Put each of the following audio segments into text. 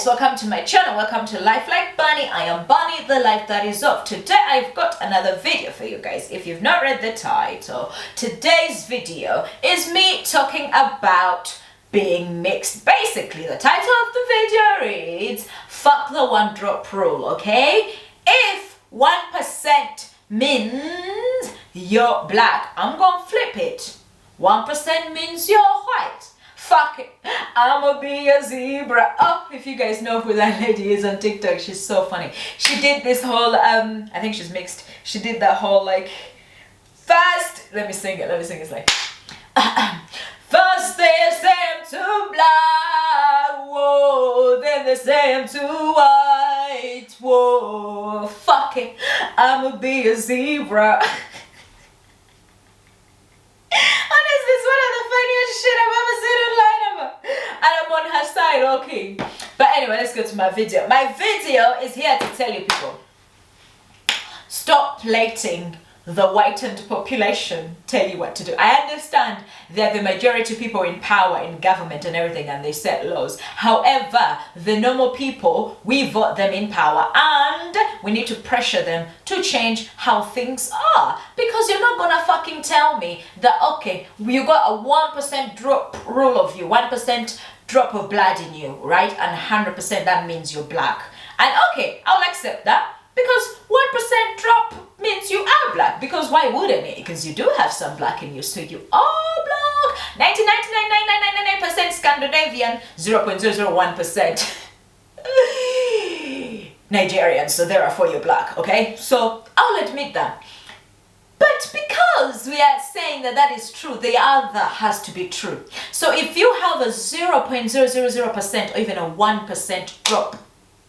guys, welcome to my channel, welcome to Life Like Bunny. I am Bunny, the life that is of. Today I've got another video for you guys. If you've not read the title, today's video is me talking about being mixed. Basically, the title of the video reads, fuck the one drop rule, okay? If 1% means you're black, I'm gonna flip it. 1% means you're white. Fuck it, I'ma be a zebra. Oh, if you guys know who that lady is on TikTok, she's so funny. She did this whole, I think she's mixed. She did that whole like, first, let me sing it, it's like, first they say I'm too black, whoa, then they say I'm too white, whoa, fuck it, I'ma be a zebra. Honestly, it's one of the funniest shit I've ever seen online ever. And I'm on her side, okay. But anyway, let's go to my video. My video is here to tell you people, stop letting the whitened population tell you what to do. I understand that the majority of people in power, in government and everything, and they set laws. However, the normal people, we vote them in power and we need to pressure them to change how things are. Because you're not gonna fucking tell me that, okay, you got a 1% drop rule of you, 1% drop of blood in you, right? And 100% that means you're black. And okay, I'll accept that. Because 1% drop means you are black. Because why wouldn't it? Because you do have some black in you. So you are black. 99.99999% Scandinavian, 0.001% Nigerian. So therefore you're black. Okay? So I'll admit that. But because we are saying that that is true, the other has to be true. So if you have a 0.000% or even a 1% drop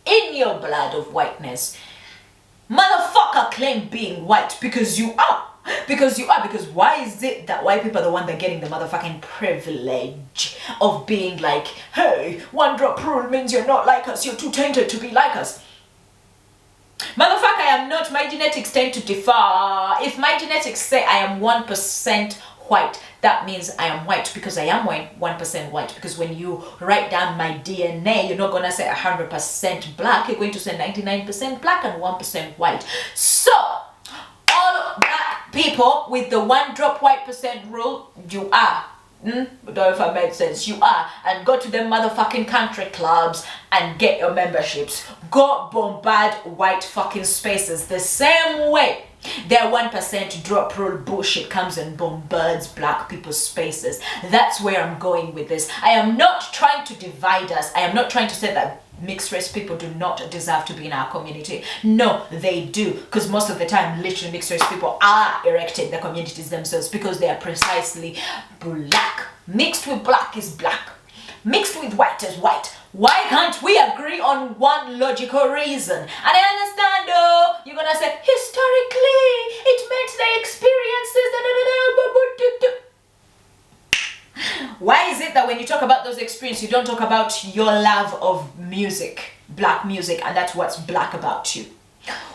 in your blood of whiteness, motherfucker, claim being white because you are. Because why is it that white people are the one that are getting the motherfucking privilege of being like, hey, one drop rule means you're not like us, you're too tainted to be like us. Motherfucker, I am not. My genetics tend to differ. If my genetics say I am 1% white, that means I am white because I am 1% white. Because when you write down my DNA, you're not gonna say 100% black, you're going to say 99% black and 1% white. So all black people with the one drop white percent rule, you are. Don't know if I made sense. You are. And go to them motherfucking country clubs and get your memberships. Go bombard white fucking spaces the same way their 1% drop rule bullshit comes and bombards black people's spaces. That's where I'm going with this. I am not trying to divide us. I am not trying to say that mixed race people do not deserve to be in our community. No, they do. Because most of the time, literally mixed race people are erecting the communities themselves because they are precisely black. Mixed with black is black. Mixed with white is white. Why can't we agree on one logical reason? And I understand, though, you're gonna say, historically, it meant the experiences, Why is it that when you talk about those experiences, you don't talk about your love of music, black music, and that's what's black about you?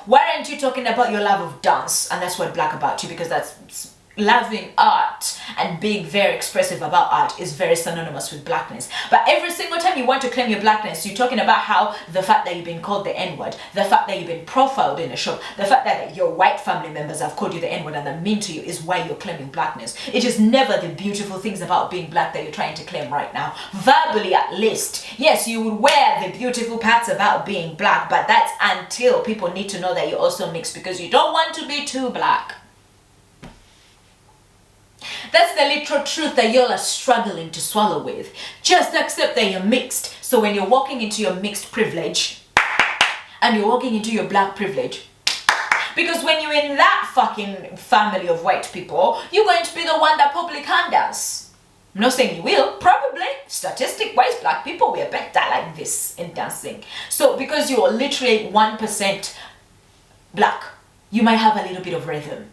Why aren't you talking about your love of dance, and that's what's black about you? Because that's loving art and being very expressive about art is very synonymous with blackness. But every single time you want to claim your blackness, you're talking about how the fact that you've been called the N-word, the fact that you've been profiled in a shop, the fact that your white family members have called you the N-word and they're mean to you is why you're claiming blackness. It is never the beautiful things about being black that you're trying to claim right now. Verbally at least. Yes, you would wear the beautiful parts about being black, but that's until people need to know that you're also mixed because you don't want to be too black. That's the literal truth that y'all are struggling to swallow with. Just accept that you're mixed. So when you're walking into your mixed privilege and you're walking into your black privilege, because when you're in that fucking family of white people, you're going to be the one that public hand dance. I'm not saying you will, probably. Statistic-wise, black people, we're better like this in dancing. So because you're literally 1% black, you might have a little bit of rhythm.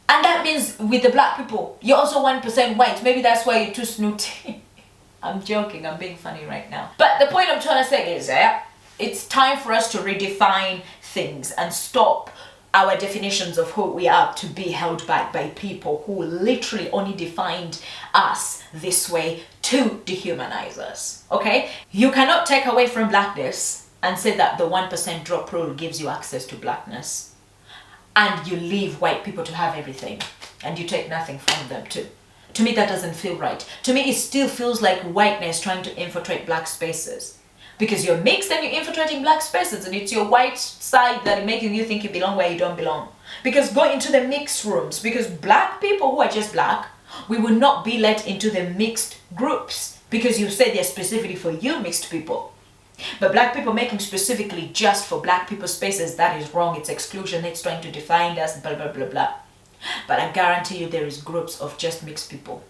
And that means with the black people, you're also 1% white. Maybe that's why you're too snooty. I'm joking, I'm being funny right now. But the point I'm trying to say is it's time for us to redefine things and stop our definitions of who we are to be held back by people who literally only defined us this way to dehumanize us, okay? You cannot take away from blackness and say that the 1% drop rule gives you access to blackness, and you leave white people to have everything and you take nothing from them too. To me, that doesn't feel right. To me, it still feels like whiteness trying to infiltrate black spaces. Because you're mixed and you're infiltrating black spaces, and it's your white side that is making you think you belong where you don't belong. Because go into the mixed rooms, because black people who are just black, we will not be let into the mixed groups because you say they're specifically for you mixed people. But black people making specifically just for black people spaces, that is wrong. It's exclusion. It's trying to define us, blah, blah, blah, blah. But I guarantee you there is groups of just mixed people.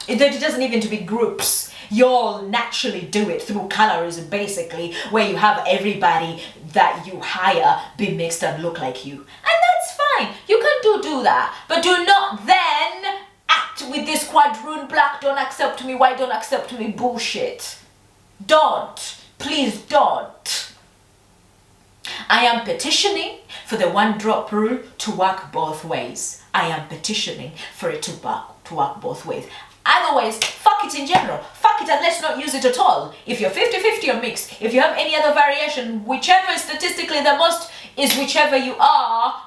It doesn't even to be groups. You all naturally do it through colorism, basically, where you have everybody that you hire be mixed and look like you. And that's fine. You can do that. But do not then act with this quadroon black, don't accept me, white, don't accept me bullshit. Don't. Please don't. I am petitioning for the 1 drop rule to work both ways. I am petitioning for it to work both ways. Otherwise, fuck it in general. Fuck it and let's not use it at all. If you're 50-50 or mixed, if you have any other variation, whichever is statistically the most is whichever you are.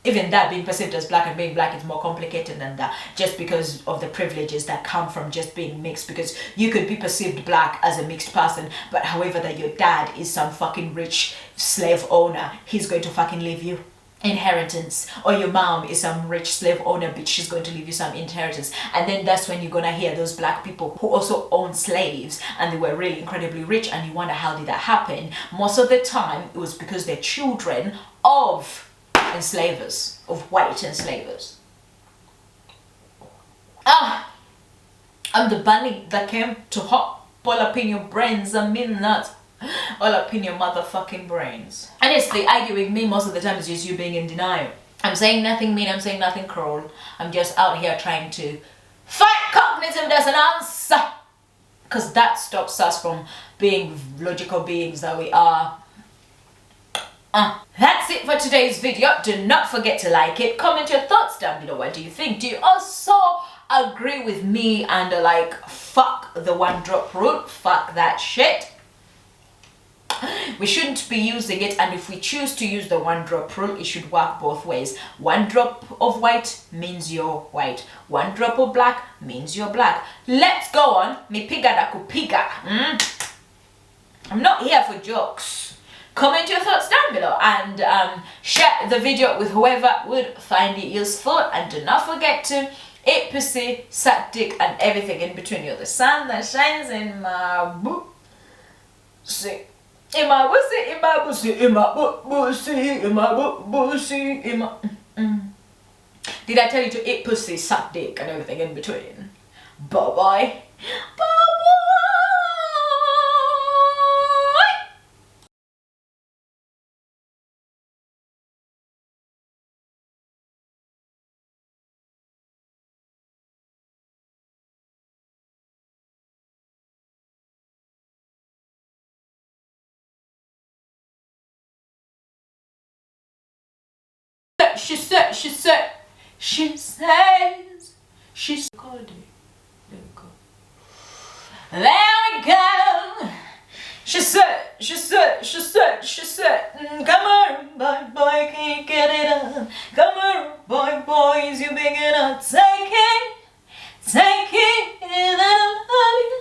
Even that, being perceived as black and being black, is more complicated than that, just because of the privileges that come from just being mixed. Because you could be perceived black as a mixed person, but however that your dad is some fucking rich slave owner, he's going to fucking leave you inheritance. Or your mom is some rich slave owner bitch, she's going to leave you some inheritance. And then that's when you're gonna hear those black people who also own slaves and they were really incredibly rich, and you wonder how did that happen. Most of the time it was because they're children of enslavers, of white enslavers. I'm the bunny that came to hop all up in your brains. I mean that. All up in your motherfucking brains. Honestly, arguing with me most of the time is just you being in denial. I'm saying nothing mean, I'm saying nothing cruel. I'm just out here trying to fight cognitive dissonance. Because that stops us from being logical beings that we are. That's it for today's video. Do not forget to like it. Comment your thoughts down below. What do you think? Do you also agree with me and like fuck the 1 drop rule? Fuck that shit. We shouldn't be using it, and if we choose to use the 1 drop rule, it should work both ways. 1 drop of white means you're white. 1 drop of black means you're black. Let's go on. Mi piga da kupiga. I'm not here for jokes. Comment your thoughts down below and share the video with whoever would find it useful. And do not forget to eat pussy, suck dick, and everything in between. You're the sun that shines in my pussy. In my pussy, in my pussy, in my pussy, in my pussy, in my... Did I tell you to eat pussy, suck dick, and everything in between? Bye-bye. Bye-bye. She says, called it. There we go. She said, come on, boy, can you get it up? Come on, boys, you big enough, take it, and I love you.